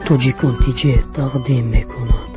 تاجیک نتیجه تقدیم میکند.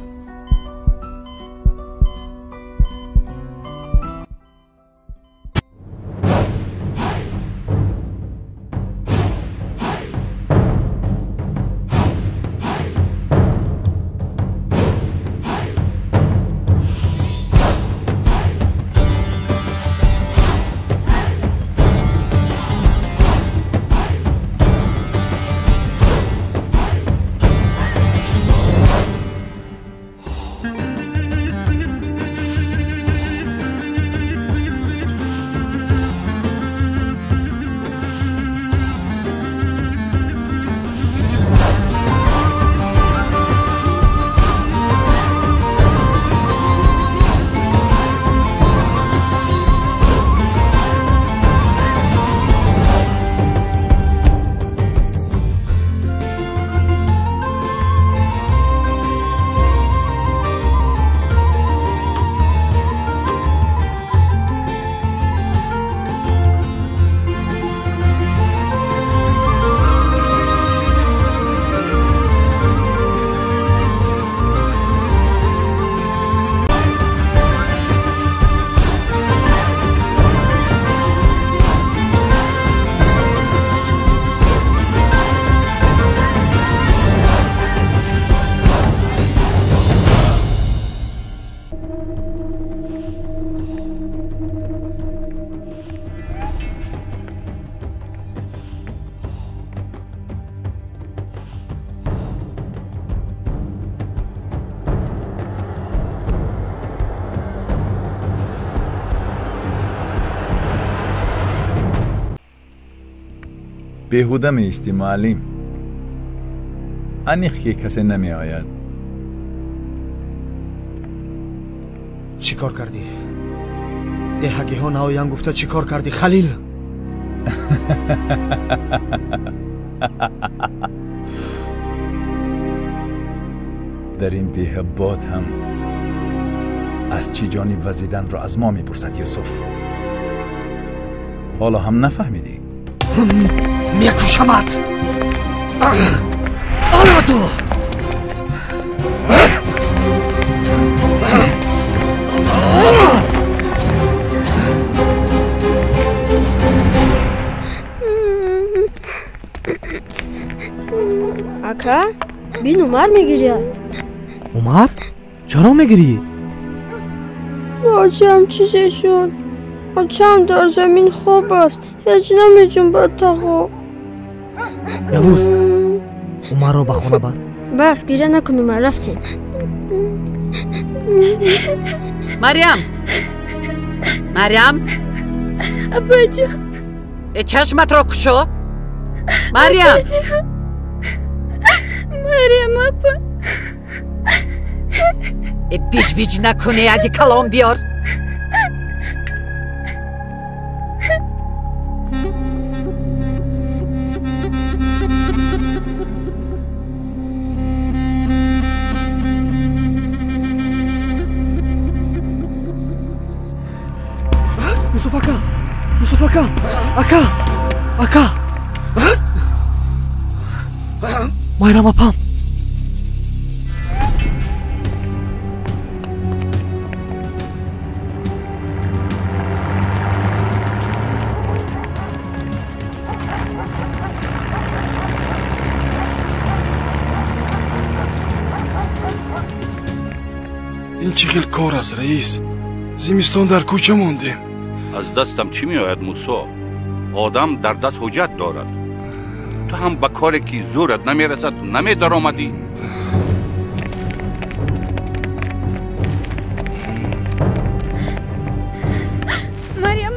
بیهوده میستی معلم. انیخ که کسی نمی آید. چی کار کردی؟ دهگی ها نهایان گفته چی کار کردی خلیل؟ در این دیه باد هم از چی جانب وزیدن را از ما میپرسد یوسف. حالا هم نفهمیدی؟ میکشمت. حالا تو اکا بین عمر میگیری. عمر؟ چرا میگیری؟ باچه هم چیزی شد. باچه هم در زمین خوب است. هیچ نمیجون با تاقو. یوز عمر رو به خونه بر. بس گیره نکن عمر رفتیم. مریم ابا جان چشمت را کشو. مریم ابا بیج بیج نکنه ادی کلام بیار. یوسف اکا مایرم اپام. این چی خیلی کار است رئیس؟ زمستان در کوچه موندیم. از دستم چی می آید موسا؟ آدم در دست حجت دارد. تو هم با کاری که زورت نمی رسد نمی در آمدی؟ مریم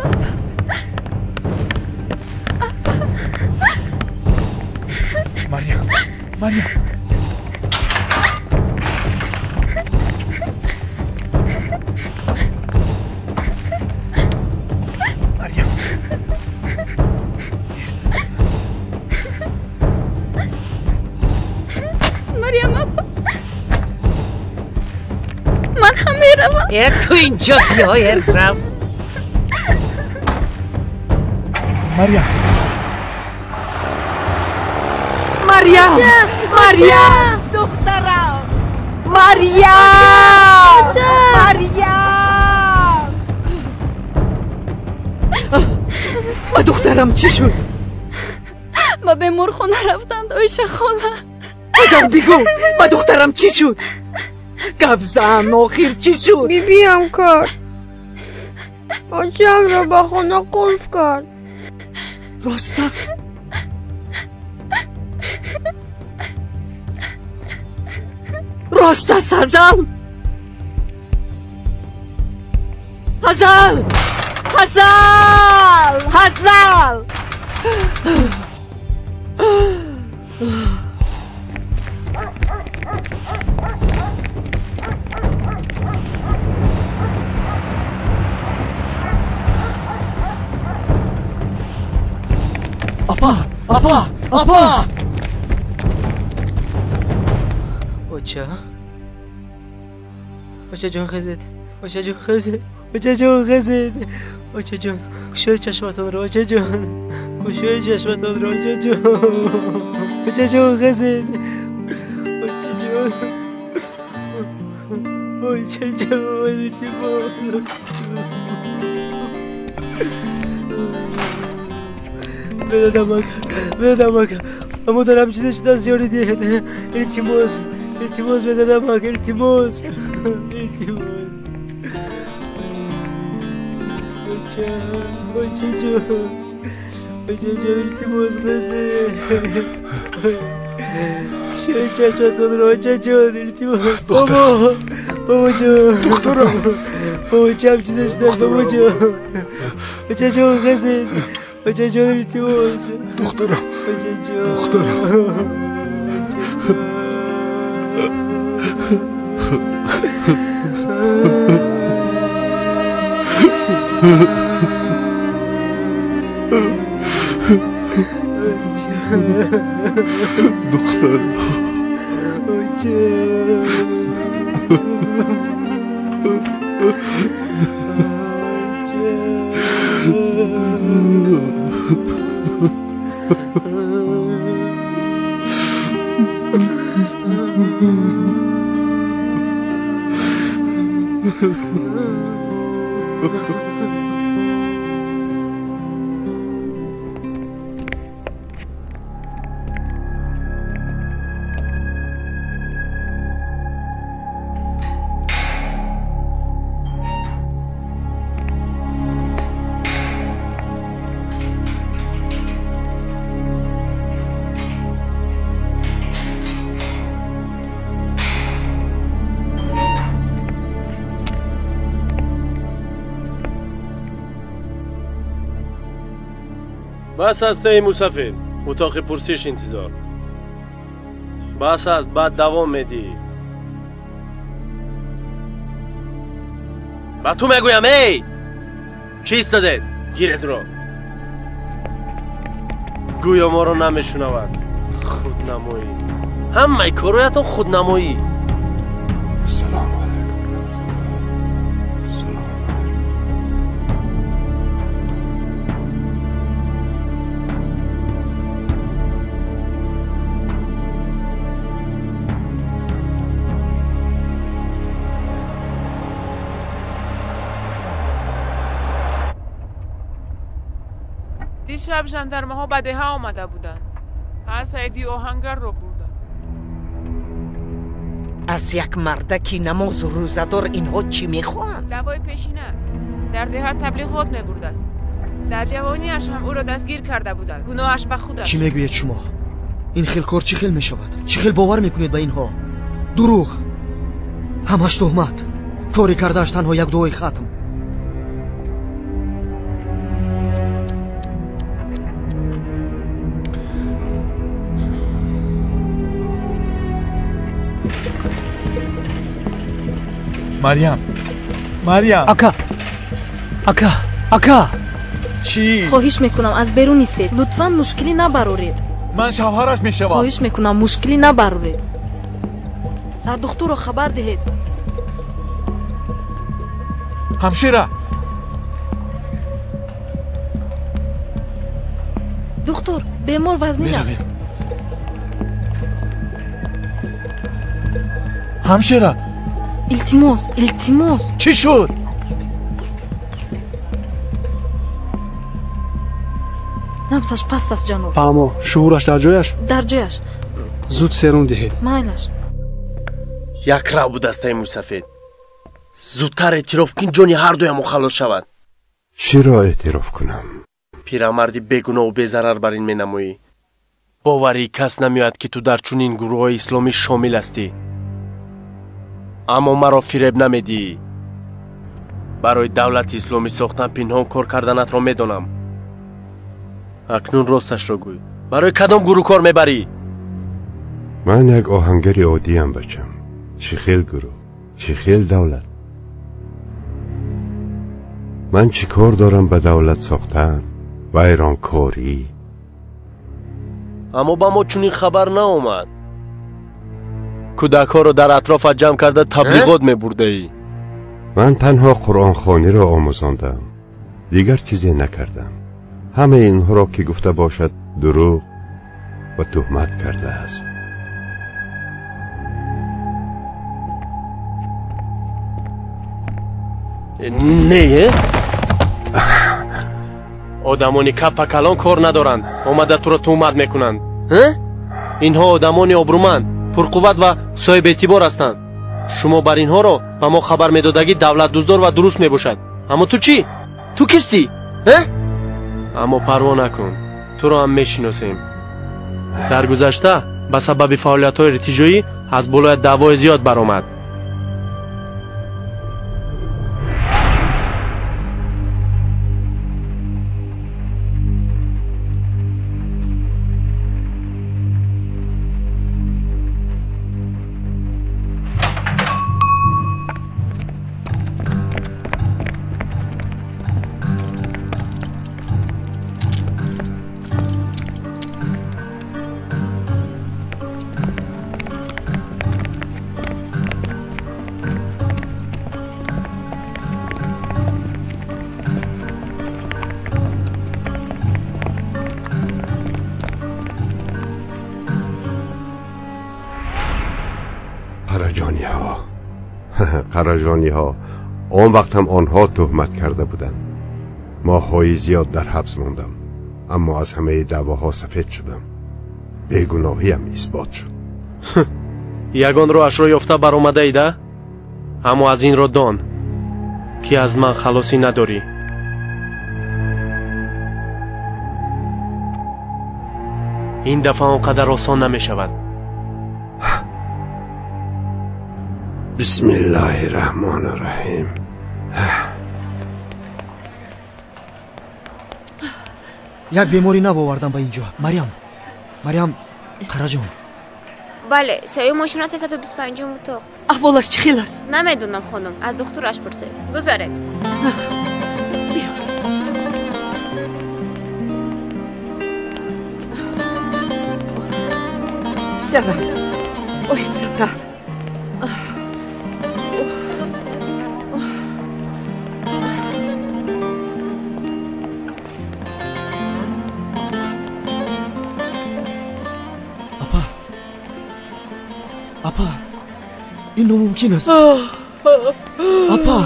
من هم میروم. تو اینجا بیا ارفرم. مریم دخترم مریم مریم با دخترم چی شد؟ با به مرخونه رفتند آیشه خاله. آدم بگو با دخترم چی شد؟ گبزم آخیر چی شد؟ بیبی هم کرد آجم را با خونه قلف کرد. راست است؟ راست است حزل؟ حزل حزل حزل Apa! اوچه جان خزید اوچه جان کشوی چشمتان را اوچه جان اوچه جان خزید اوچه جان بدم اکا اما دارم چیزش دست یاری دید التماس بدم اکا التماس اوچه جان التماس خزید شوی چشمتان را اوچه جان التماس بابا جان دخترم اوچه هم چیزش دست بابا جان اوچه جان خزید اوچه جان التماس دخترم اوچه جان بس است ای مسافر اتاق پرسش انتظار بس است بعد دوام میدی با تو میگویم ای چیست داده گیرت رو گویا ما رو نمیشنود خودنمایی همه کارایتان خودنمایی سلام دیشب ژاندارمه ها به دهه آمده بودند. سعیدی آهنگر رو بردن. از یک مردکی نماز و روزدار اینها چی میخوان؟ دوای پیشینه در دهه تبلیغات میبرد است. در جوانیش هم او را دستگیر کرده بودند. گناهش به خودش. چی میگوید شما؟ این خیل کار چی خیل میشود؟ چی خیل باور میکنید به اینها؟ دروغ، همش تهمت. کاری کردهش تنها یک دعای ختم. مریم اکا چی؟ خواهش میکنم از بیرون نیستید لطفاً مشکلی نبرورید من شوهرش میشوم خواهش میکنم مشکلی نبرورید سردختور رو خبر دهید همشیره دکتر بیمار وزنی است همشیره التماس چی شد؟ نفسش پست است جناب. فهمو شعورش در جایش؟ در جایش. زود سرم دهید. مایلش. یک راه بود است ای موسفید. زودتر اعتراف کن جانی هر دویم خلاص شود. چی را اعتراف کنم؟ پیرمردی بیگناه و بی‌ضرر بر این مینمایی. باوری کس نمیاد که تو در چنین گروه اسلامی شامل هستی. اما مرا فریب نمیدی. برای دولت اسلامی ساختن پنهان کار کردنت را میدانم. اکنون راستش را گوی. برای کدام گروه کار میبری؟ من یک آهنگر عادی ام بچم. چی خیل گروه، چی خیل دولت. من چی کار دارم به دولت ساختن؟ ویرانکاری. اما با ما چنین خبر نآمد. کودک‌ها رو در اطراف جمع کرده تبلیغات می‌برده ای. من تنها قرآن خوانی را آموزاندم. دیگر چیزی نکردم. همه اینها را که گفته باشد دروغ و تهمت کرده است. نه آدمانی کپ کلان کار ندارند. آمده تو را تهمت میکنند. اینها آدمانی آبرومند، پرقوت و صاحب اعتبار هستند. شما بر اینها را به ما خبر میدادگی دولت دزدار و درست میباشد. اما تو چی؟ تو کیستی؟ اما پروا نکن، تو را هم میشناسیم. در گذشته به سبب فعالیت‌های ارتجاعی از بالای دعوای زیاد برآمد. قراجانی ها آن وقت هم آنها تهمت کرده بودند. ماه‌های زیاد در حبس ماندم، اما از همه دعواها سفید شدم. بیگناهیم اثبات شد. یگان راهش را یافته برآمده ایده؟ اما از این را دان که از من خلاصی نداری. این دفعه آنقدر آسان نمی شود. بسم الله الرحمن الرحیم. یک بیماری نو آوردم به اینجا. مریم قراجان. بله، سایه ماشین 325 اتاق. احوالش چی خیل است؟ نمیدونم خانم، از دخترش پرسید. گذاره. سلام. اوه سلام. اپا این ناممکن است. اپا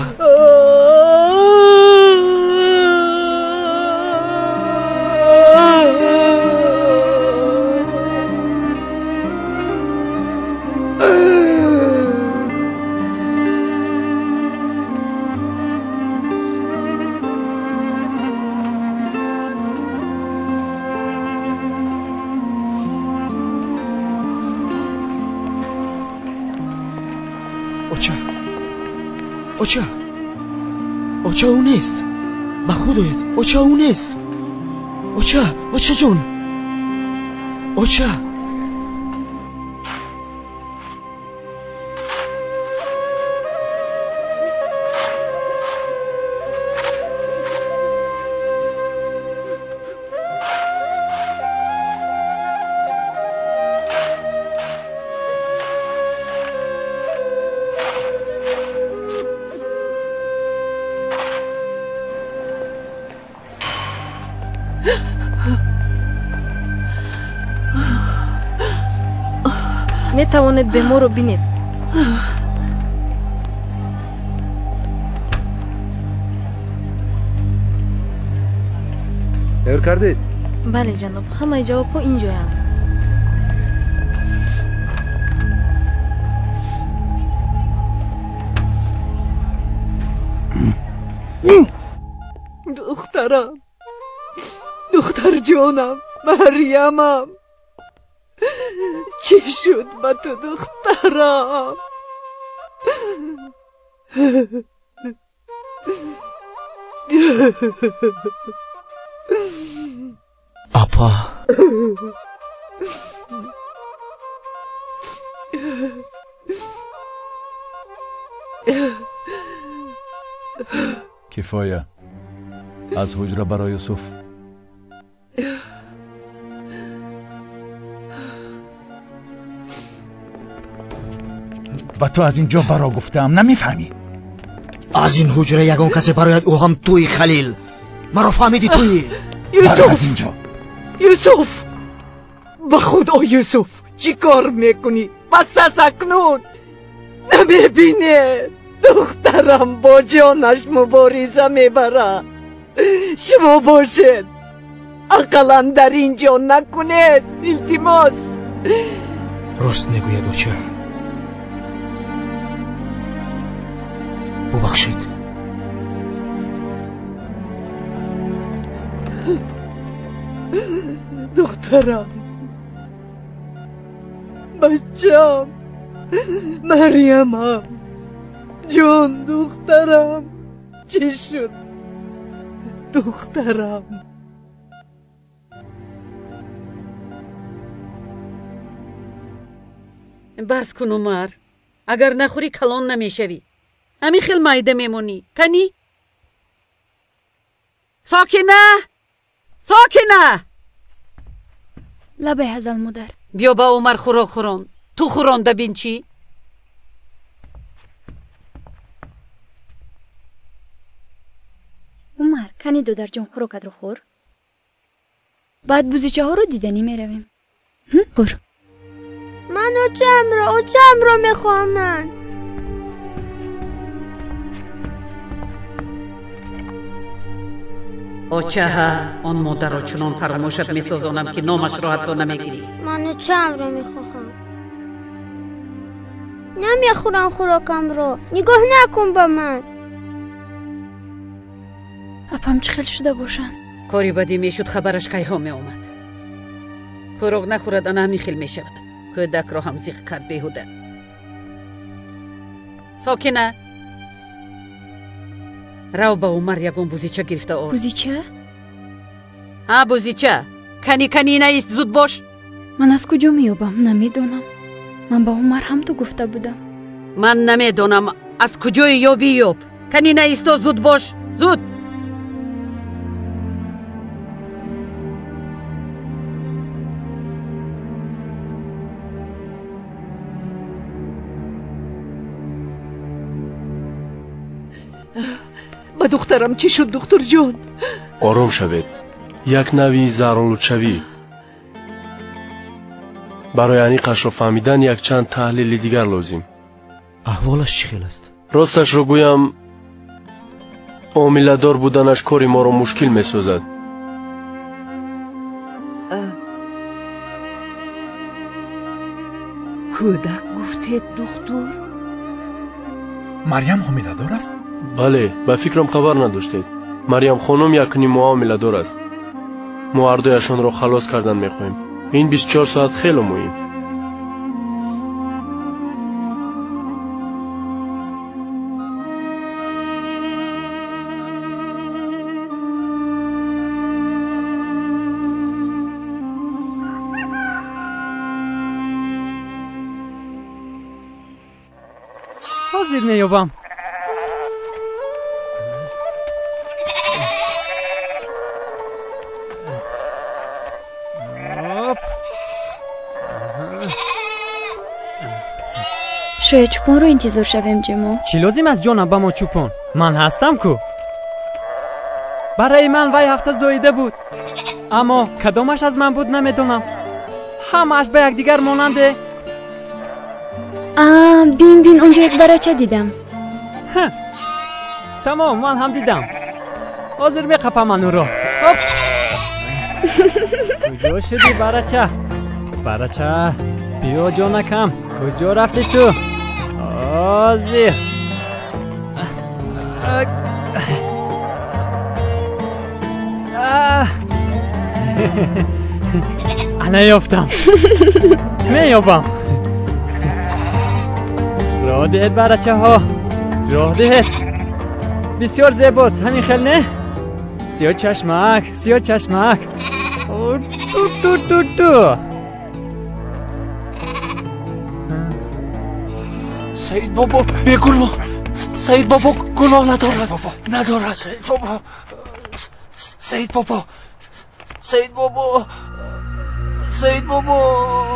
اوچا او نیست. به خودت اوچا او نیست. اوچا جون. اوچا میتوانید بیمار رو بینید. تیار کردید؟ بله جناب، همه جواب‌ها اینجایند. دخترم، دختر جانم، مریمم، چی شد با تو دخترم؟ اپا کفایه از حجره برای یوسف. و تو از اینجا برا گفتم نمیفهمی؟ از این حجره یگان کسی برایت او هم توی خلیل. مرا فهمیدی توی؟ برا از اینجا. یوسف، به خدا یوسف چی کار میکنی؟ بس اکنون نمیبینه دخترم با جانش مبارزه میبره. شما باشید اقلا در اینجا نکنید. التماس. راست میگوید اوچه. ببخشید. دخترم، بچم، مریمم، جان دخترم، چی شد دخترم؟ بس کن عمر، اگر نخوری کلان نمیشوی. همین خیل مایده میمونی کنی؟ ساکنه، ساکنه. لبه هزل مادر. بیا با عمر خوراک خوران. تو خورانده بین چی؟ عمر کنی دو در جان خوراکت رو خور. بعد بوزیچه ها رو دیدنی میرویم. برو. من اوچم رو میخوام. من اوچه آن مادر را چنان فراموشت میسازانم که نامش را حتی نمیگیری. من اوچم رو میخواهم. نمیخورم خوراکم رو. نگاه نکن با من. اپم چه خیل شده باشن. کاری بدی میشد خبرش که ها می اومد. خوراک نخورد انا همین خیل میشود. کودک را هم زیق کرد بیهوده. ساکنه. رو با عمر یکون بوزیچه گرفته آر. بوزیچه؟ ها بوزیچه. کنی نیست زود باش. من از کجا میابم نمیدونم. من با عمر هم تو گفته بودم. من نمیدونم از کجای یاب. کنی نیست زود باش. زود. با دخترم چی شد دکتر جان؟ آرام شوید. یک نوی ضرورتشوی. برای انیقش را فهمیدن یک چند تحلیل دیگر لازم. احوالش چی خیل است؟ راستش رو گویم عامله‌دار بودنش کاری ما را مشکل می‌سازد. کودک گفتید دکتر؟ مریم عامله‌دار است؟ بله، به فکرم خبر نداشتید. مریم خانم یک نیمه عامله‌دار است. ما هر دویشان را خلاص کردن می‌خواهیم. این 24 ساعت خیلی مهم. حاضر نیابم. شاید چوپان رو انتظار شویم جمع. چی لازم از جانم به ما چوپان؟ من هستم کو. برای من وی هفته زایده بود، اما کدامش از من بود نمیدونم. همش به یک دیگر ماننده. بین اونجا یک برچه دیدم. تمام من هم دیدم. حاضر میقپم اون رو. کجا شدی برچه؟ برچه بیا جانکم، کجا رفتی تو؟ آزی انا یافتم. میابم. راه دهت برچه ها، راه دهت بسیار زیباست. همین خیل نه؟ سیاه چشمک، سیاه چشمک. تو سعید بابا بیگناه، سعید بابا گناه ندارد سعید بابا، سعید بابا، سعید بابا، سعید بابا،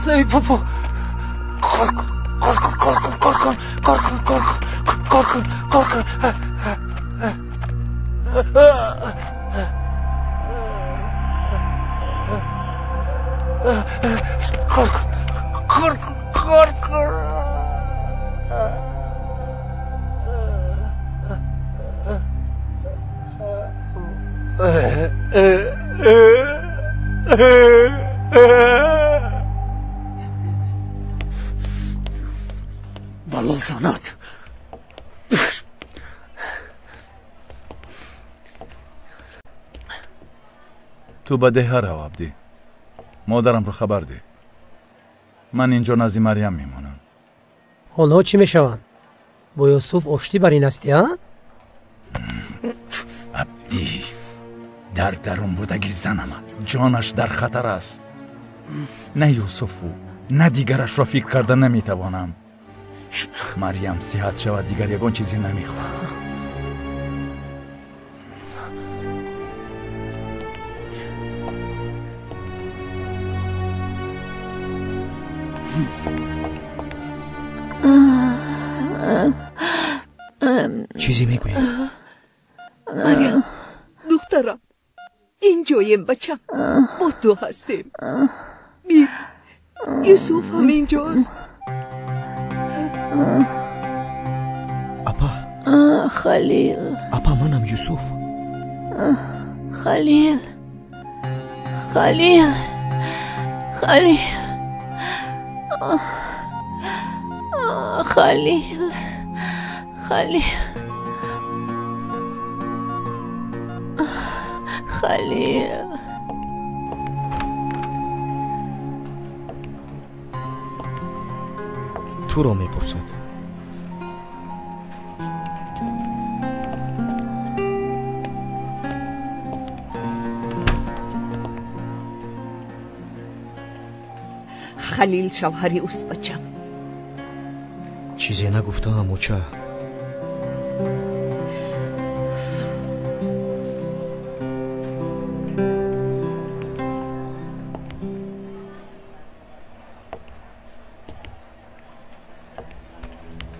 سعید بابا، کار کن. والله سانات. تو به ده رو عبدی. مادرم رو خبر ده. من اینجا نزد مریم میمونم. حالا چی میشوند؟ با یوسف آشتی بر این هستی ها؟ عبدی در درون بودگی زنم جانش در خطر است. نه یوسفو نه دیگرش را فکر کردن نمیتوانم. مریم صحت شود دیگر یگان چیزی نمیخواد. چیزی میگوید؟ مریم دخترم اینجاییم بچم، با تو هستیم. بیا یوسف هم اینجاست. اپا خلیل. اپا منم یوسف. خلیل خلیل خلیل خلیل خلیل خلیل. تو را میپرسد. خلیل شوهری اوست بچم. چیزی نگفتم و چه؟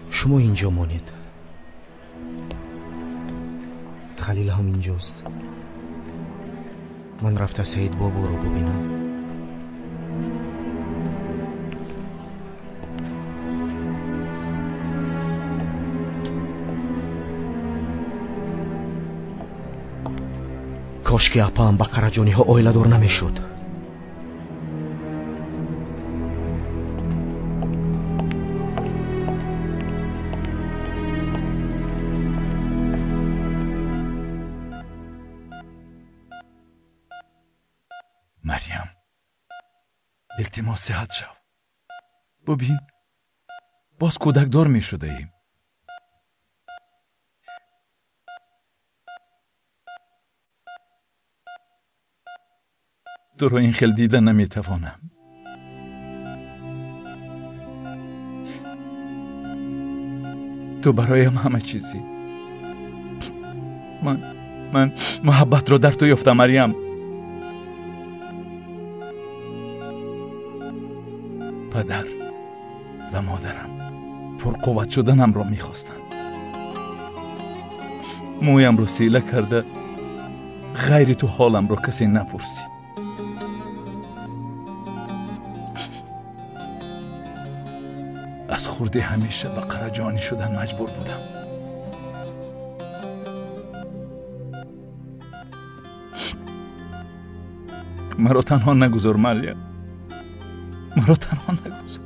شما اینجا مانید. خلیل هم اینجاست. من رفته سعید بابا رو ببینم. کاش که اپا هم به قرجانی ها آیله دار نمیشد. مریم التماس صحت شو. ببین باز کودک دار می شده ایم. تو رو این خیل دیده نمی توانم. تو برایم همه چیزی. من محبت رو در تو یافتم مریم. پدر و مادرم پرقوت شدنم را میخواستند. مویم رو سیله کرده غیر تو حالم رو کسی نپرسید. خورده همیشه به قراجانی شدن مجبور بودم. مرا تنها نگذار مریم، مرا تنها نگذار.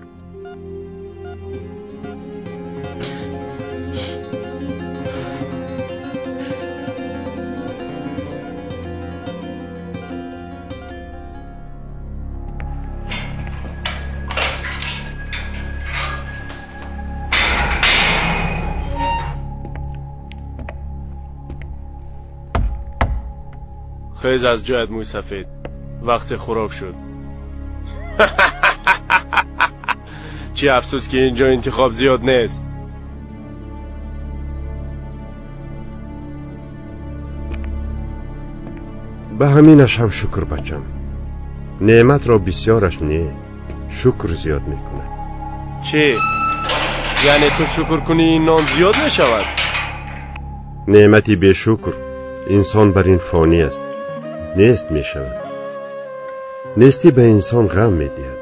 خیز از جایت موی سفید، وقت خوراک شد. چی افسوس که اینجا انتخاب زیاد نیست. به همینش هم شکر بچم. نعمت را بسیارش نه، شکر زیاد میکنه. چی؟ یعنی تو شکر کنی این نان زیاد نشود؟ نعمتی به شکر انسان بر این فانی است، نیست میشود. نیستی به انسان غم میدهد.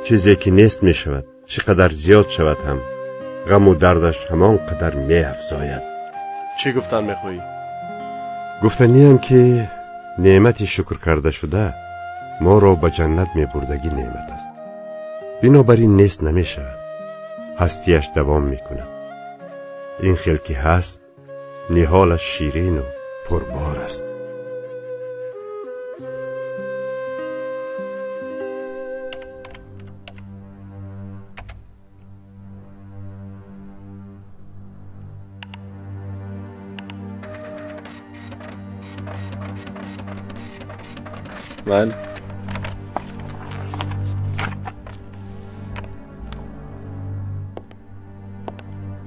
چیزی که نیست میشود چقدر زیاد شود هم غم و دردش همان قدر میافزاید. چی گفتن میخوایی؟ گفتنی هم که نعمتی شکر کرده شده ما را به جنت میبردگی نعمت است. بنابراین نیست نمیشود، هستیش دوام میکنه. این خیل که هست نهالش شیرین و پربار است. من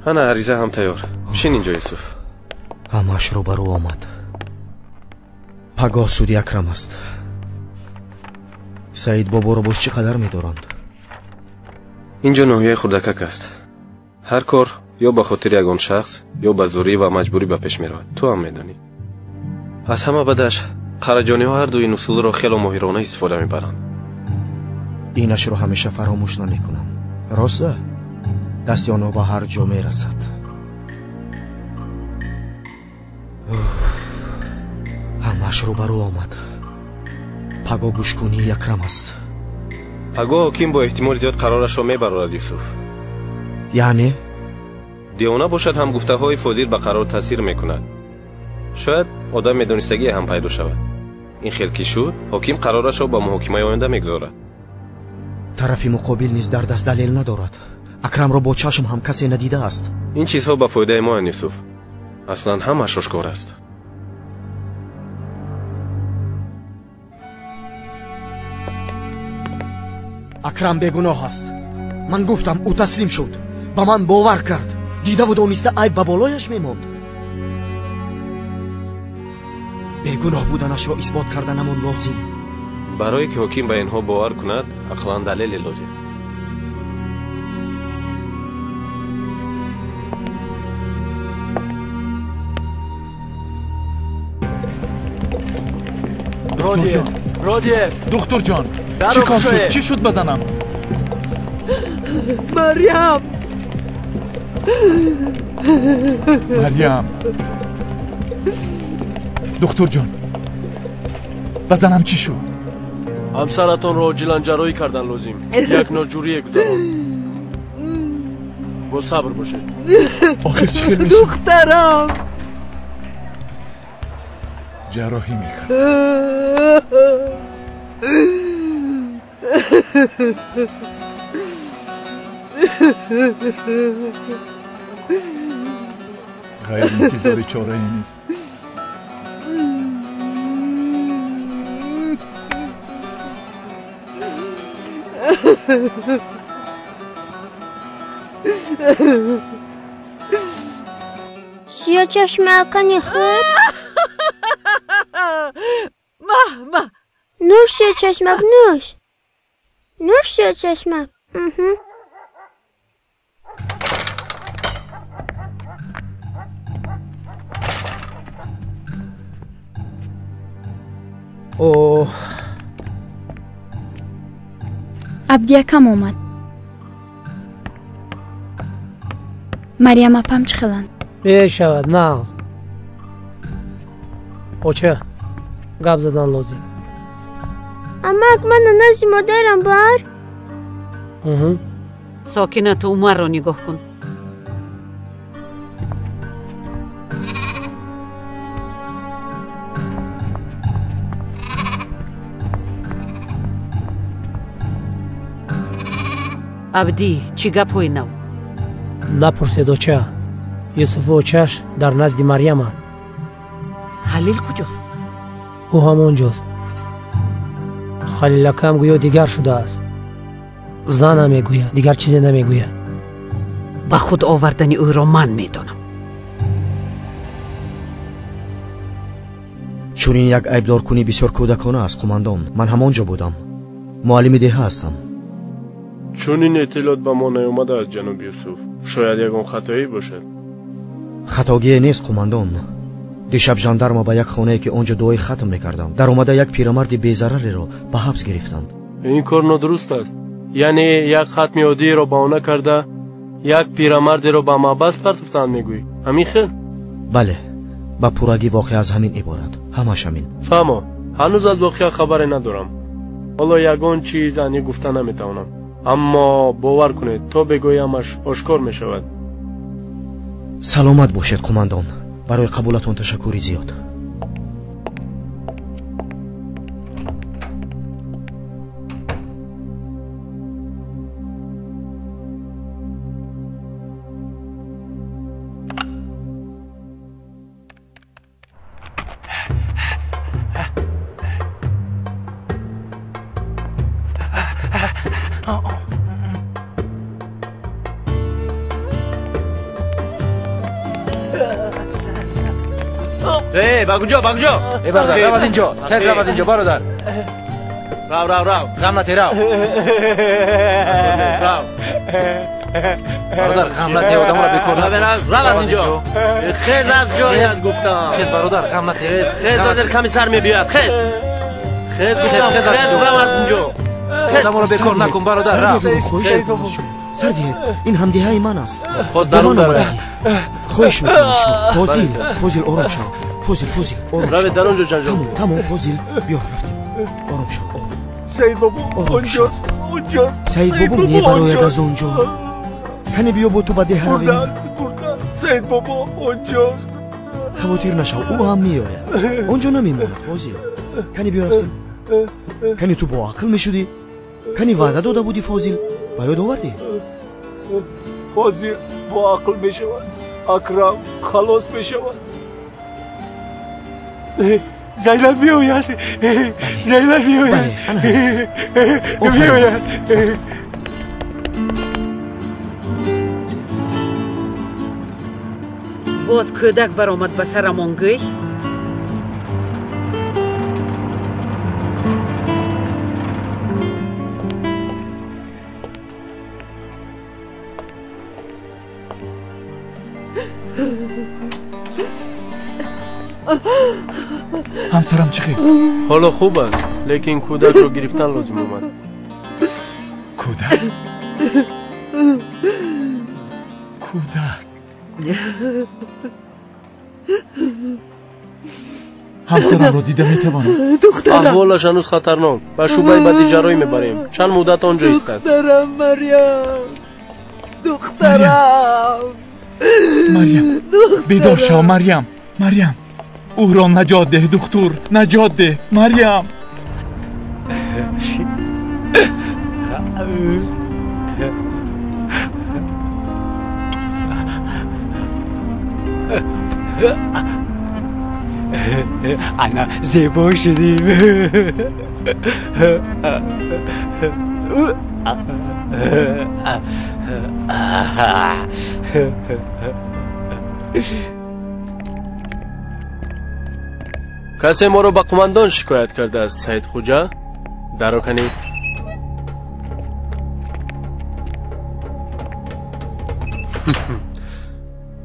هنه عریضه هم تیار. بشین اینجا یوسف. همش رو برو آمد. پگاه سودی اکرم است. سعید بابا رو باز چقدر می‌دارند؟ اینجا ناحیه خردکک است. هر کار یا به خاطر یگان شخص یا به زوری و مجبوری به پیش می‌رود. تو هم می‌دانی. از همه بدش قراجانی ها هر دو این اصول را خیلی ماهرانه استفاده می‌برند. اینش رو همیشه فراموش نمی‌کنم. راسته؟ دست آنها به هر جا می‌رسد. همش رو برو آمد. پگاه گوش کنی یکرم است. پگاه حکیم با احتمال زیاد قرارش را میبرد یوسف. یعنی؟ دیوانه باشد هم گفته های فوزیر به قرار تاثیر میکند. شاید آدم میدانستگی هم پیدا شود. این خیلی که شد حکیم قرارش را با محاکمه آینده میگذارد. طرفی مقابل نیز در دست دلیل ندارد. اکرم را با چشم هم کسی ندیده است. این چیزها به فایده ما یوسف. اصلا همش آشکار است. اکرم بیگناه است. من گفتم او تسلیم شد. با من باور کرد. دیده و دانسته عیب به بالایش میماند. بیگناه بودنش را اثبات کردنمان لازم. برای که حکیم به اینها باور کند عقلا دلیل لازم. رادیه دکتر جان چی کار شد؟ چی شد بزنم؟ مریم دکتر جان بزنم چی شد؟ همسرتان را عاجلا جراحی کردن لازم. یک ناجوری گذران. با صبر باشید. آخر چی خیلی میشه؟ دخترم جراحی میکنم. غیر انتظاری چاره ای نیست. سیاه چشمکانی خوب مه نوش سیاه چشمک نوش سیاه چشمک اوه عبدی کم اومد. مریم اپم چه خلند؟ بشود نغز اوچه گپ زدن لازم امک من نزد مادرم بر ساکنه تو عمر رو نگاه کن. عبدی چی گپ های نو؟ نپرسید اوچه یوسف و اوچهش در نزد مریم هست. خلیل کجاست؟ او همونجاست. خلیل اکم گویا دیگر شده است. زن نمیگوید، دیگر چیزی نمیگوید. با خود آوردن او را من میدانم. چون این یک عیبدار کنی بسیار کودکانه است قماندان. من همانجا بودم. معلم ده هستم. چون این اطلاعات به ما نیامده از جناب یوسف شاید یکان خطایی باشد. خطاگی نیست قماندان. دیشب ژاندارما به یک خانه که آنجا دعای ختم میکردم در آمده یک پیرمرد بی‌ضرری را به حبس گرفتند. این کار نادرست است. یعنی یک ختم عادی را بهانه کرده یک پیرمرد را به محبس پرتافتند میگویی؟ همین خیل؟ بله، به پورگی واقع از همین عبارت. همش همین. فهمم. هنوز از واقعه خبری ندارم. حالا یگان چیز انی گفته نمیتوانم. اما باور کنید تا بگویمش آشکار میشود. سلامت باشید قماندان. برای قبولتون تشکری زیاد. باگونجا برادر رو از اینجا کس رو از اینجا برادر رو غم نتی رو برادر غم نتی آدم رو بکر رو از اینجا خیز از جایت گفتم خیز برادر غم نتی خیز از کمی سر میبید خیز گفتم خیز رو از اینجا آدم رو بکر نکن برادر رو سردی این همدیهای من است. خود درون داره خوش میکنم شما. فوزیل آرام شو. فوزیل آرام شو. روی در اونجا جنجال تمام فوزیل بیا رفتیم. آرام شو. سید بابا اونجاست سید بابا میبراید از اونجا. کنی بیا با تو بده هرویم. بردن سید بابا اونجاست. خواطر نشو او هم میآید. اونجا نمیمونه فوزیل. کنی بیا رفتیم. کنی تو با عقل میشدی. کنی وعده داده بودی فوزیل. با یاد آوردی؟ فوزیل با عقل میشود. اکرم خلاص میشود. زینب میآید. زینب میآید. میآید. باز کودک برآمد به سرمان گوی. همسرم چخیر؟ حالا خوب است لیکن کودک رو گرفتن لازم اومد. کودک همسرم رو دیده میتوانم؟ دخترم احوالش هنوز خطرناک. به شعبه بدی جراحی میبریم. چند مدت آنجا ایستد. دخترم مریم دخترم مریم بیدار شو مریم او را نجات ده دکتر نجات ده مریم انا زیبا شدیم کسی ما رو به قماندان شکایت کرده است سید خوجا درو کنید.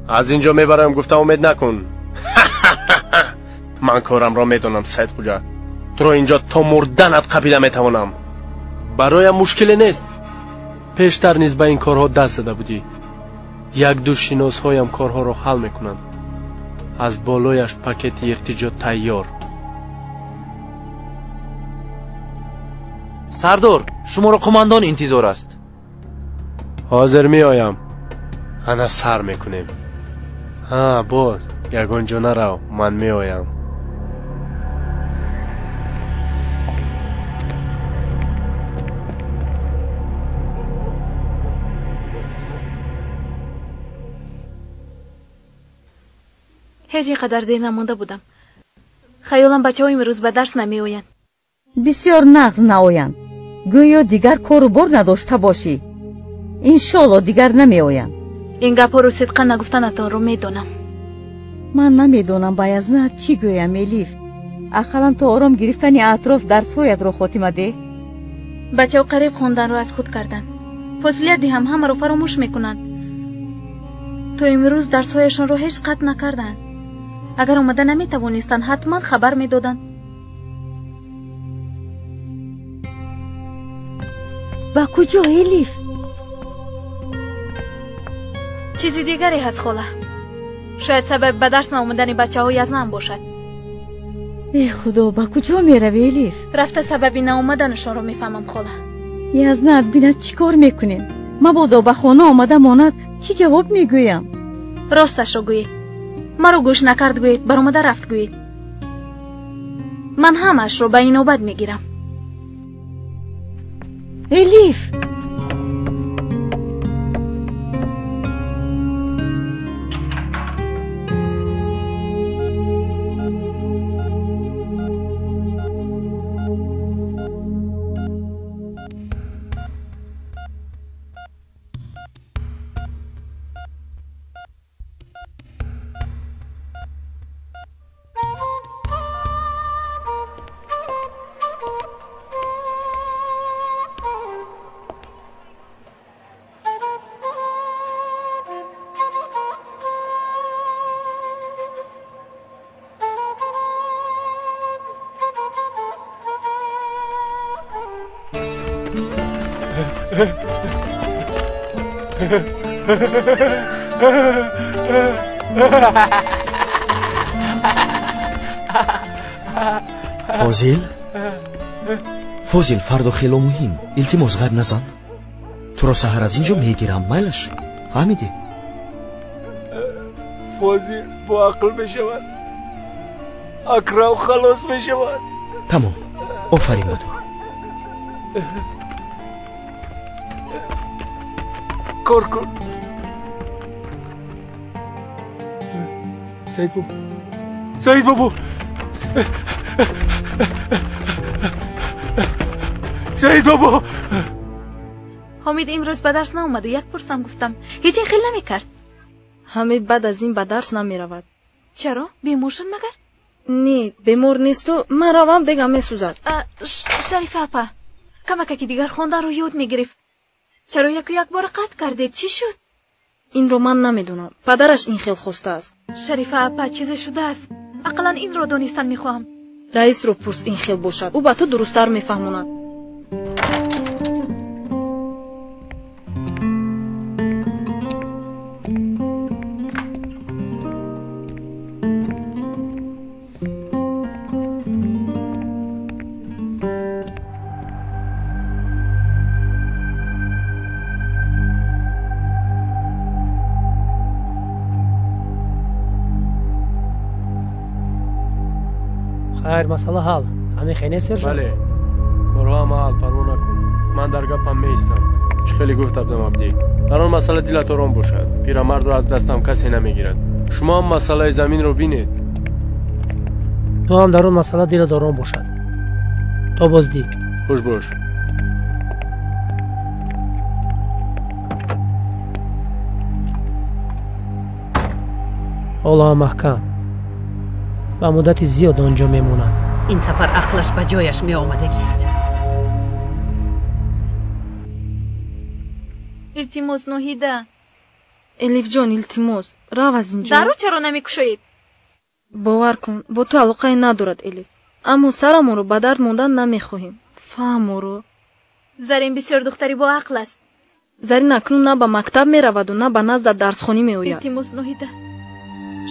از اینجا میبرم گفتم امید نکن. من کارم را میدونم سید خوجا. تو رو اینجا تا مردنت قبیله میتوانم. برایم مشکلی نیست. پیشتر نیز به این کارها دست داده بودی. یک دو شناسهایم کارها را حل میکنند. از بالایش پاکت ارتجاع تیار. سردار، شما را قماندان انتظار است. حاضر می آیم. انا سر میکنیم. ها باز یگان جا نرو، من می آیم. هیچ اینقدر دیر نمانده بودم. خیالم بچه ها امروز به درس نمی آیند. بسیار نغز نآیند. گویا دیگر کار و بار نداشته باشی. انشالله دیگر نمی آیند. این گپا رو صدقا نگفتنتان رو می دانم. من نمیدونم باید چی گویم الیف. اقلا تو آرام گرفتن اطراف درسهایت رو خاتمه ده. بچه ها قریب خوندن رو از خود کردن. فاصله هم همه رو فراموش میکنند. تو امروز درسهایشان رو هیچ قطع نکردن. اگر اومده نمیتوانستن حتما خبر میدادن. با کجا الیف؟ چیزی دیگری هست خاله. شاید سبب به درس نآمدن بچه های از نام باشد. ای خدا، با کجا میروی الیف؟ رفته سببی نآمدنشان رو میفهمم خاله. یزنت بیند چی کار میکنیم؟ مبادا به خانه آمده ماند چی جواب میگویم؟ راستش رو گویید. مرا گوش نکرد گویید، برآمده رفت گویید. من همش رو به این نوبت میگیرم. الیف، فاضل فردا خیلی مهم. التماس غر نزن. تو را سحر از اینجا میگیرم. مالش فهمیدی؟ فاضل با عقل بشود. اکرم خلاص بشود. تمام. آفرین به تو. کار کن. سعید بابا سعید بابا. حمید امروز به درس ناومد و یک پرسم گفتم هیچی خیلی نمی کرد. حمید بعد از این به درس نمی رود. چرا؟ بیمور شد مگر؟ نه بیمور نیست و من روم دیگه می سوزد. شریف اپا کمک که دیگر خوندن رو یاد می گرفت. چرا یک بار قطع کردید؟ چی شد؟ این رو من نمیدونم. پدرش این خیلی خواسته است. شریف اپا چیزی شده است. اقلا این رو دانستن میخواهم. رئیس رو پرس این خیلی باشد. او با تو درست‌تر میفهموند. خیر مسئله حل. همین خیلی سرجان. بله. کارها هم حل پروا نکن. من در گپم میستم. چه خیلی گفت عبدم عبدی. در آن مسئله دلت آرام باشد. پیرمرد رو از دستم کسی نمیگیرد. شما هم مسئله زمین رو بینید. تو هم در آن مسئله دلت آرام باشد. تا بازدید. خوش باش. حالا محکم. با مدت زیاد آنجا میمونند. این سفر عقلش به جایش می آمدگیست. التماس نوهیده. الیف جان التماس رو از اینجا. درو چرا نمیکشید؟ باور کن با تو علاقه ندارد الیف. اما سرمون رو به درد موندن نمیخواهیم. فهم رو. زرین بسیار دختری با عقل است. зарин акнун на ба мактаб мераваду на ба назда дарсхонӣ меояд. илтимос ноҳида,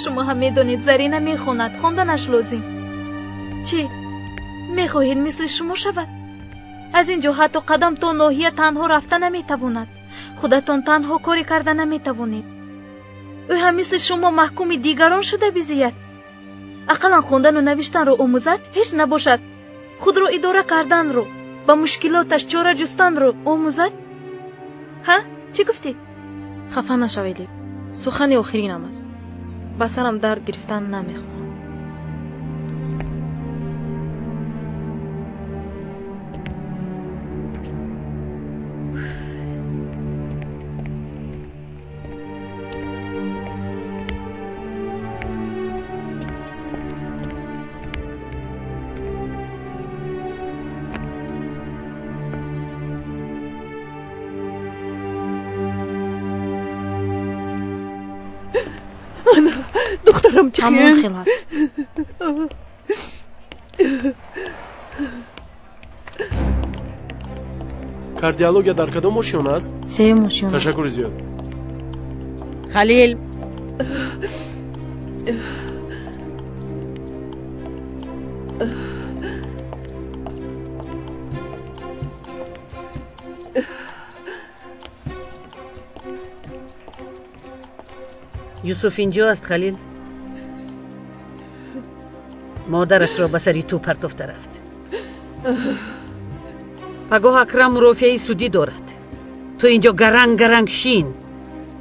шумо ҳам медонед зарина мехонад, хонданаш лозим. чӣ мехоҳед мисли шумо шавад? аз ин ҷо ҳатто қадам то ноҳия танҳо рафта наметавонад. худатон танҳо коре карда наметавонед. ӯ ҳам мисли шумо маҳкуми дигарон шуда бизияд. ақаллан хондану навиштанро омӯзад, ҳеҷ набошад худро идора карданро, ба мушкилоташ чора ҷустанро омӯзад. ҳа чӣ гуфтед? хафа нашавед, сухани охиринам аст. ба сарам дард гирифтан намехоҳам. دخترم چی همون خیل هست. کاردیولوژیا در کدام موشیون است؟ سه موشیون. تشکر زیاد. خلیل یوسف اینجا است خلیل. مادرش را به سری تو پرتافته رفت. پگاه اکرم رافعی سودی دارد. تو اینجا گرنگ شین.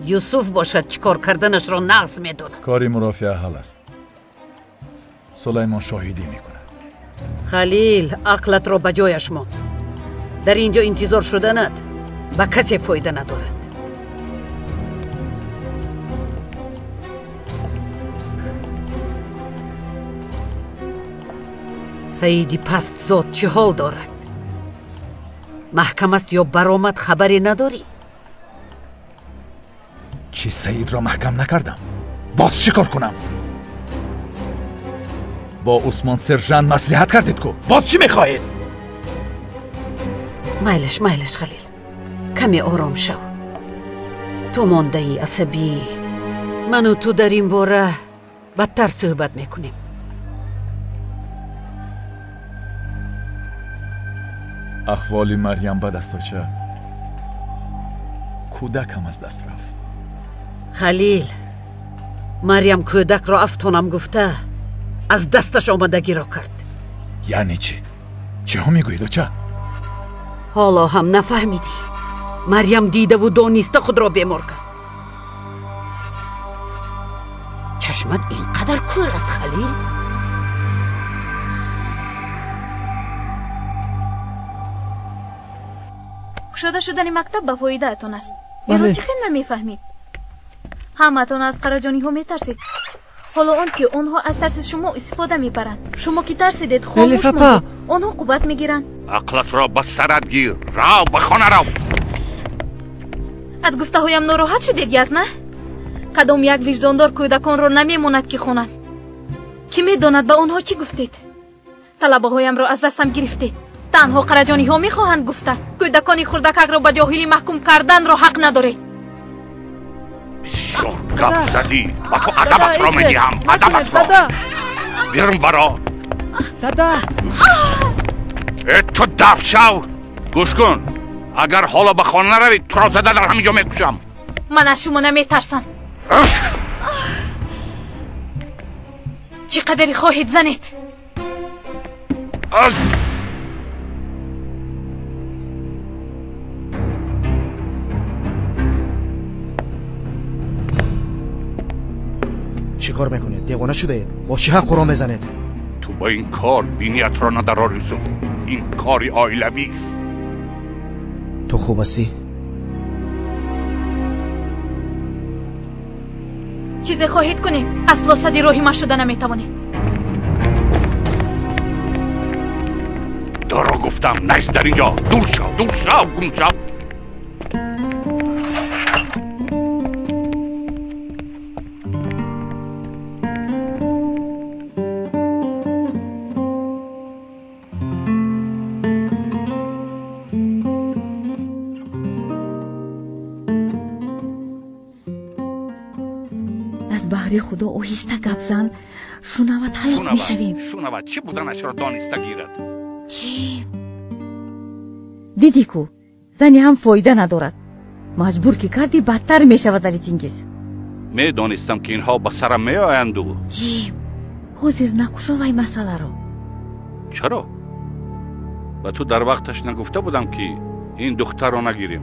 یوسف باشد چیکار کردنش را نقض میداند. کاری مرافع حل است. سلیمان شاهدی میکنه. خلیل عقلت را به جایش ماند. در اینجا انتظار شدنت به کسی فایده ندارد. سعیدی پست زاد چه حال دارد؟ محکم است یا برآمد خبری نداری؟ چی سعید را محکم نکردم؟ باز چی کار کنم؟ با عثمان سرجان مصلحت کردید کو؟ باز چی میخواهید؟ مایلش خلیل، کمی آرام شو. تو مانده ای عصبی. من و تو در این باره بدتر صحبت میکنیم. احوال مریم بد است چه؟ کودکم از دست رفت. خلیل، مریم کودک را افتانم گفته از دستش آمدگی را کرد. یعنی چی؟ چه ها میگوید و چه؟ حالا هم نفهمیدی. مریم دیده و دانسته خود را بیمار کرد. چشمت اینقدر کور است خلیل؟ کشاده شدن مکتب به فایده اتون است. یارو چه خیلی نمیفهمید. همتون از قراجانی ها میترسید. حالا اون که اونها از ترس شما استفاده میبرند. شما که ترسیدید خاموش موندید. اونها قوت میگیرن. عقلت را به سرت گیر. رو به خانه رو. از گفته هایم ناراحت شدید یاز نه؟ کدام یک وجداندار کودکان را نمیموند که خونند. کی میداند به اونها چی گفتید؟ طلبه هایم را از دستم گرفتید. تنها قراجانی ها میخواهند گفته کودکانی خردکک را به جاهلی محکوم کردن را حق ندارید. بسیار گپ زدی. و تو ادبت را میدیم. ادبت را. بیرون برا. دادا. تو دفع شو. گوش کن. اگر حالا به خانه نروید تو را زده در همینجا میکشم. من از شما نمیترسم. چقدری خواهید زنید؟ چی کار میکنید؟ دیوانه شده اید؟ با چی حق را میزنید؟ تو با این کار بینیت را ندار یوسف. این کاری آیلوی است. تو خوب هستی؟ چیزی خواهید کنید اصلا صدی راهی ما شده نمیتوانید. دارا گفتم نیست در اینجا. دور شو گم شو. خدا اوهسته گپ زن شنود حیق میشویم. شنود چه بودنش را دانسته گیرد. چی؟ دیدی کو زنی هم فایده ندارد. مجبور که کردی بدتر میشود علی چنگیز. می دانستم که اینها به سرم می آیند و جیم حاضر نکشوای مسئله رو. چرا؟ به تو در وقتش نگفته بودم که این دختر رو نگیریم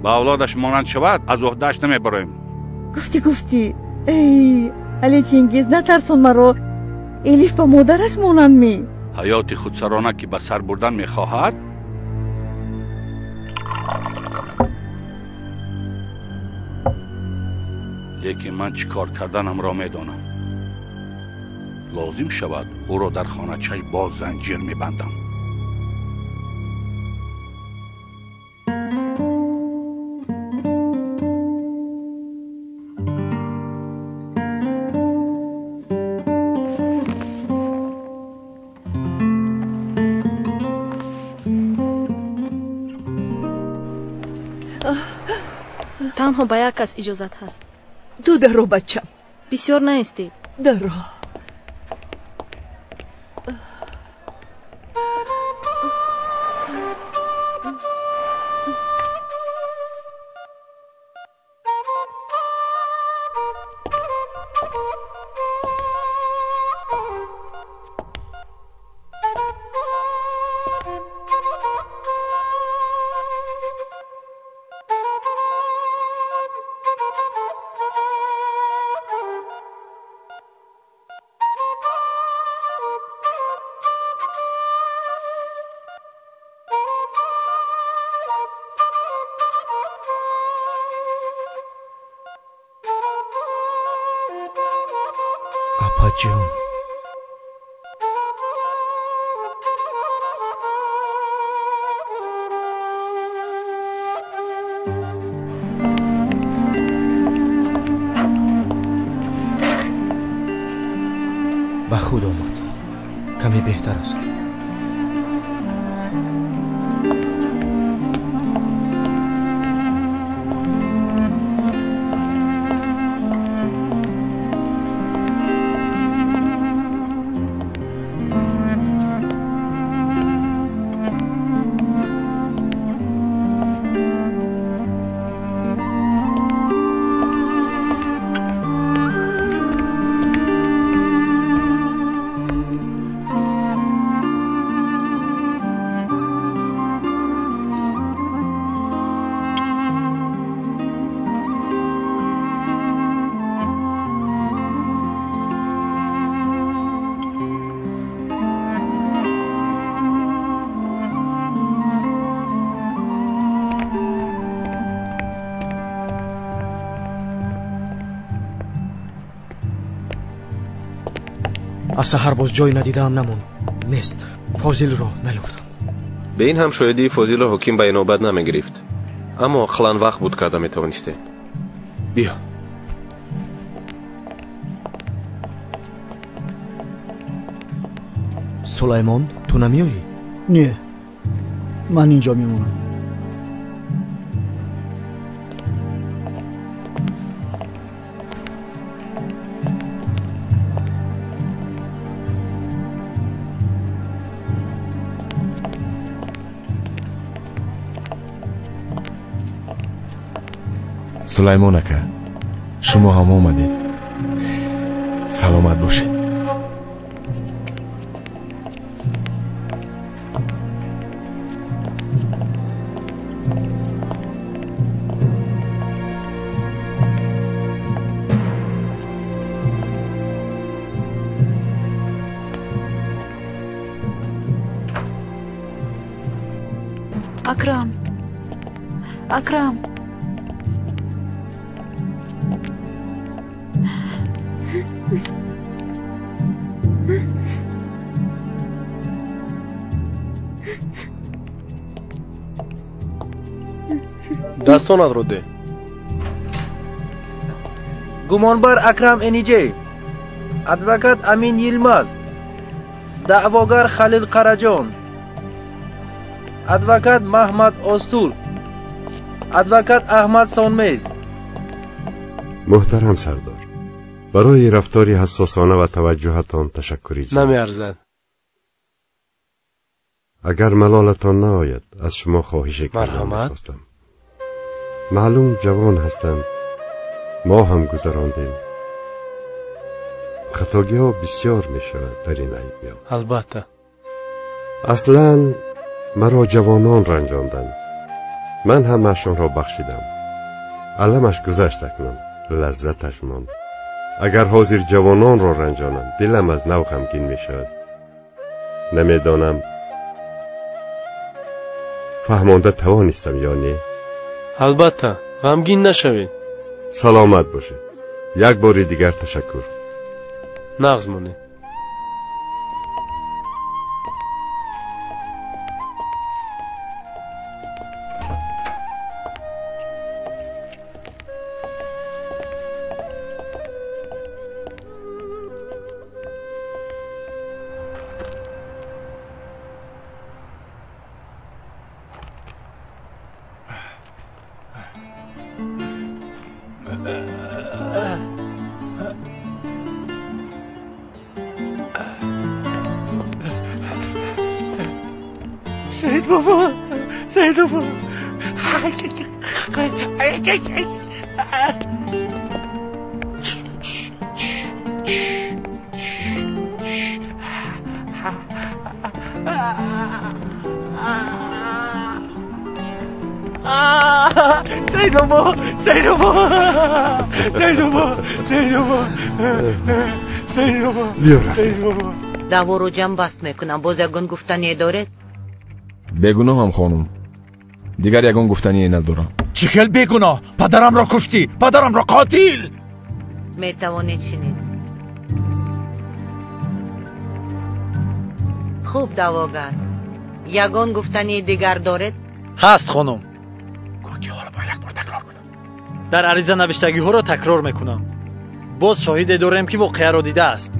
با اولادش مانند شود از عهده‌اش نمیبریم. گفتی ای علی چنگیز نترسون مرا. الیف با مادرش مانند می حیات خودسرانه که به سر بردن میخواهد لیکن من چی کار کردنم را میدانم. لازم شود او را در خانه چشم با زنجیر میبندم. تنها با یک کس اجازت هست. تو در رو بچم. بسیار نیستید. در رو. جون به خود آمد. کمی بهتر است. از سحر باز جای ندیدم نمون. نیست. فاضل را نیافتم. به این هم شایدی فاضل را حکیم به نوبت نمیگرفت. اما خلان وقت بود کرده میتوانسته. بیا. سلیمان تو نمیایی؟ نه من اینجا میمونم. سلیمان اکا شما هم آمدید. سلامت باشید. اکرم دستانت رو ده. گمانبر اکرم انیجی، ادوکات امین یلماز، دعواگر خلیل قراجان، ادوکات محمد آستور، ادوکات احمد سونمیز. محترم سردار، برای رفتاری حساسانه و توجهتان تشکری زنم. نمیارزد. اگر ملالتان نآید از شما خواهش کردم می‌خواستم. معلوم جوان هستند، ما هم گذراندیم. خطاگی ها بسیار می شود در این ایام. البته. اصلا مرا جوانان رنجاندند، من هم اشان را بخشیدم. علمش گذشت اکنون، لذتش ماند. اگر حاضر جوانان را رنجانم دلم از نو غمگین می شود. نمیدانم فهمانده توانستم یا نه؟ البته غمگین نشوید. سلامت باشید. یک بار دیگر تشکر. نغز مونید. سعید بابا، سعید بابا. سعید بابا، سعید بابا، سعید بابا، سعید بابا، سعید بابا. بیا بابا. دعوا رو جمع بست میکنم. باز یگان گفتنی دارد؟ بگناهم خانم. دیگر یگان گفتنی ندارم. چیکل بگناه؟ پدرم را کشتی، پدرم را قاتل. میتوانید شنید. خوب دعواگر. یگان گفتنی دیگر دارد؟ هست خانم. گویی حالا با یک بار تکرار کنم. در عریضه نوشتگی ها را تکرار میکنم. باز شاهد داریم که واقعه را دیده است.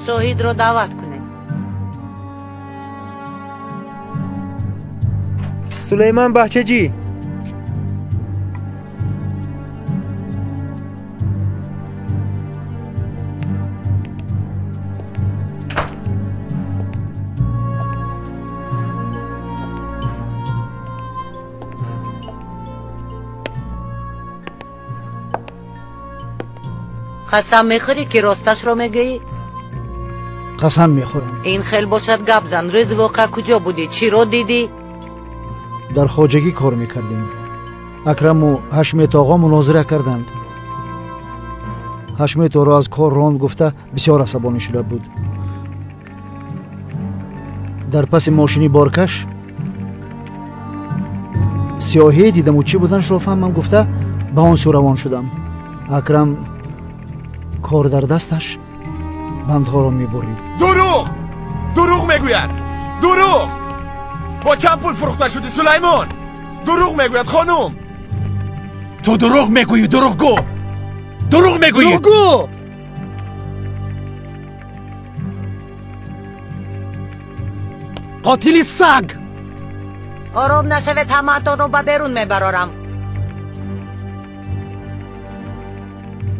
شاهد را دعوت کنید. سلیمان بهچجی. قسم میخوری که راستش را میگی؟ قسم میخورم. این خیل باشد گپ زن. روز واقع کجا بودی؟ چی را دیدی؟ در خواجگی کار میکردیم. اکرم و حشمت آقا مناظره کردند. حشمت را از کار راند گفته بسیار عصبانی شده بود. در پس ماشینی بارکش سیاهی دیدم و چی بودنش را فهمم گفته به آن سو روان شدم. اکرم کار در دستش بندها را میبرید. دروغ! دروغ میگوید! دروغ! با چند پول فروخته شدی سلیمان؟ دروغ میگوید خانم. تو دروغ میگویی، دروغ گو. دروغ میگویی. دروغ گو. قاتلی سگ. آرام نشوید، همه تان رو به بیرون میبرارم.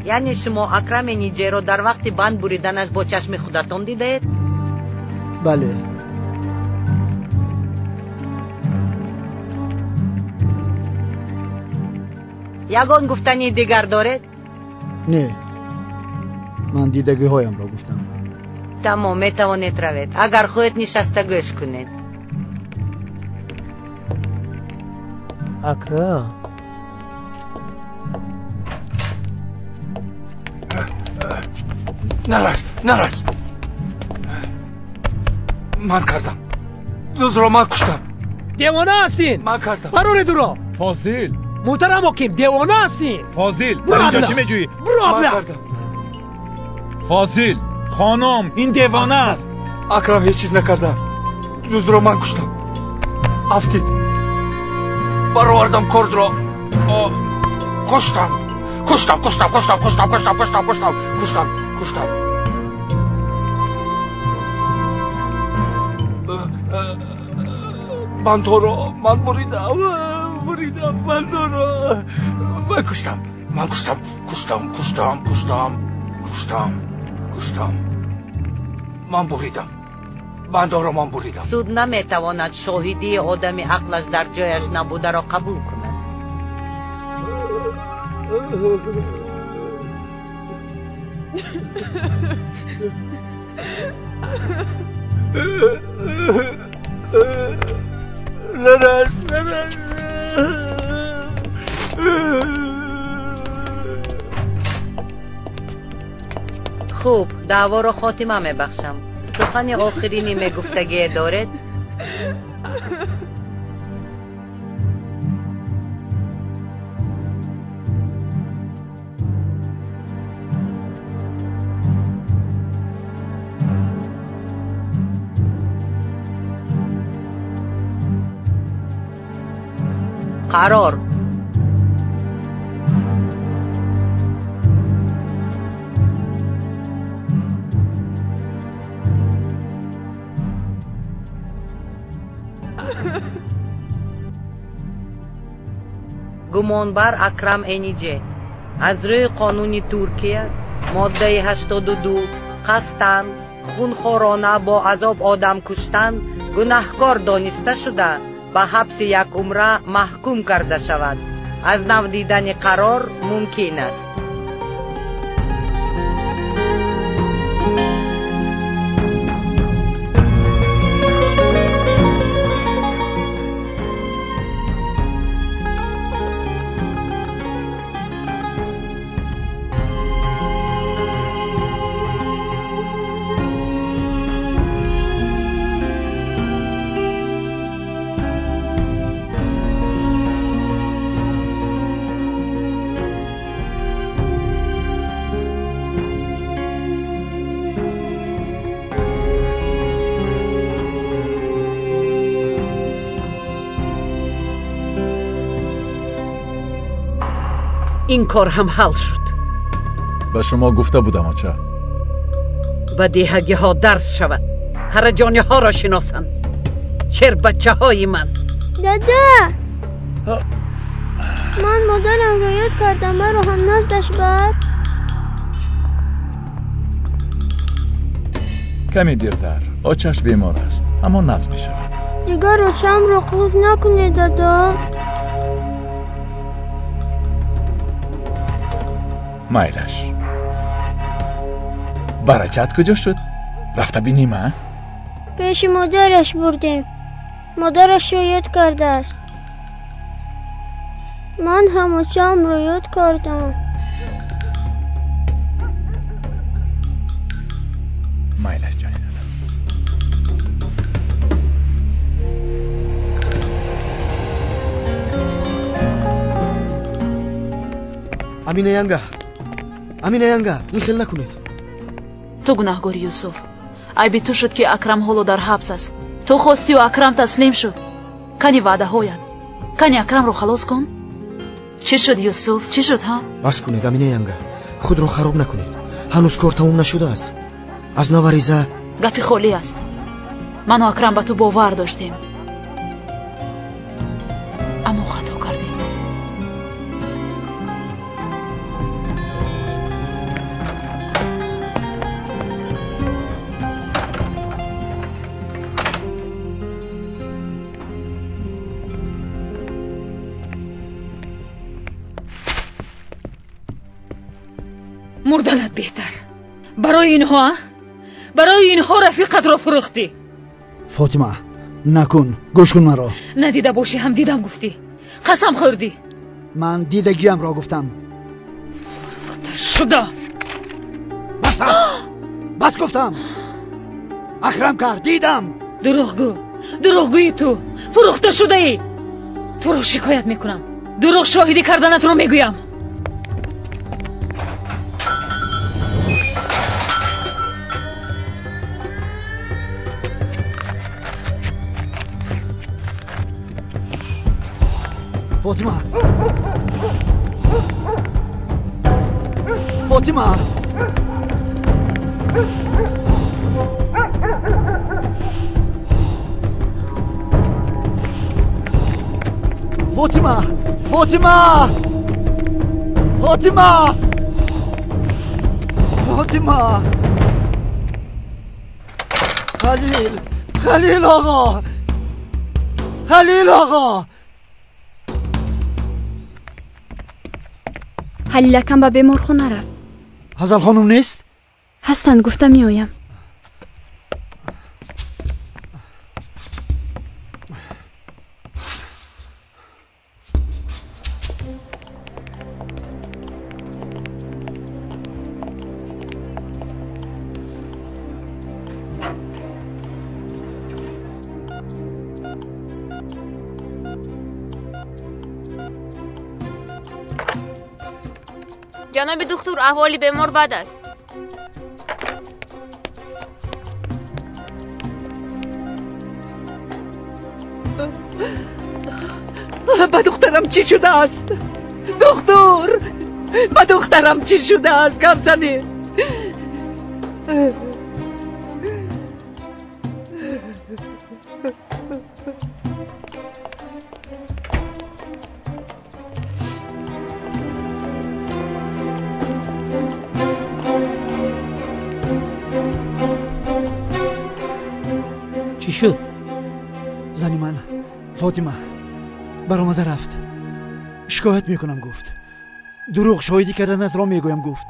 یعنی شما اکرم نیجه رو در وقت بند بریدنش با چشم خودتان دیدید؟ بله. یگان گفتنی دیگر دارد؟ نه، من دیدگی هایم را گفتم. تمام، میتوانید روید. اگر خودت نشسته گوش کنید. اکرم نرس. من کردم. روز را من کشتم. دیوانه هستین. من کردم. برور دورا. فاضل. محترم حکیم دیوانه هستین. فاضل در اینجا چی میجویی؟ برو ابله. فاضل خانم این دیوانه است. اکرم هیچ چیز نکرده است. روز را من کشتم. افتید. برآوردم کرد را. کشتم. بندها را من بریدم بندها را. من کشتم. من بریدم. من دارم بریدم. سود نمیتواند شاهدی آدمی عقلش در جایش نبوده را قبول کند. خوب، دعوا را خاتمه میبخشم. سخن آخرینی میگفتگی دارد؟ قرار. گمانبر اکرم اینیجه از روی قانون ترکیه ماده 82 قصداً خونخوارانه با عذاب آدم کشتن گناهکار دانسته شده به حبس 1 عمره محکوم کرده شود. از نو دیدن قرار ممکن است. این کار هم حل شد. به شما گفته بودم آچه. به دیهگی ها درس شود. هرجانی ها را شناسند. چر بچه های من. دادا من مادرم را یاد کردم برو هم نزدش بر. کمی دیرتر. آچهش بیمار است اما نقض می شود. دیگر آچه‌ام را قفل نکنی دادا. مایلش. برکت کجا شد؟ رفته بینیم ها؟ پیش مادرش بردیم. مادرش رو یاد کرده است. من هم آچه‌ام رو یاد کردم. مایلش جانی دادم. امینه ینگه این خیل نکنید. تو گناهگاری یوسف. عیبی تو شد که اکرم حالا در حبس است. تو خواستی و اکرم تسلیم شد. کنی وعده هایت. کنی اکرم رو خلاص کن. چی شد یوسف؟ چی شد ها؟ بس کنید امینه ینگه. خود رو خراب نکنید. هنوز کار تموم نشده است. از نوریزه گپی خالی است. من و اکرم به تو باور داشتیم. اما خطا کردیم. مردنت بهتر. برای اینها رفیقت را فروختی. فاطمه نکن. گوش کن مرا. ندیده باشی هم دیدم گفتی. قسم خوردی. من دیدگیم را گفتم. شده. بس گفتم. اکرم کرد دیدم. دروغگویی تو. فروخته شده ای. تو رو شکایت میکنم. دروغ شاهدی کردنت رو میگویم. فاطمه فاطمه فاطمه خلیل آقا خلیل آقا خلیلکم به بیمارخانه رفت. حزل خانم نیست؟ هستند، گفتم میآیم. جناب دکتر، احوال بیمار بد است. با دخترم چی شده است؟ دکتر، با دخترم چی شده است؟ گپ زنید. چی شد؟ زنی من فاطمه برآمده رفت. شکایت میکنم گفت. دروغ شاهدی کردنت را میگویم گفت.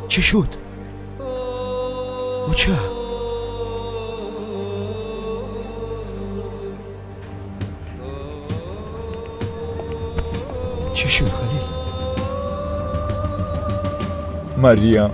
چی شد؟ اوچه چی شد خلیل؟ مریم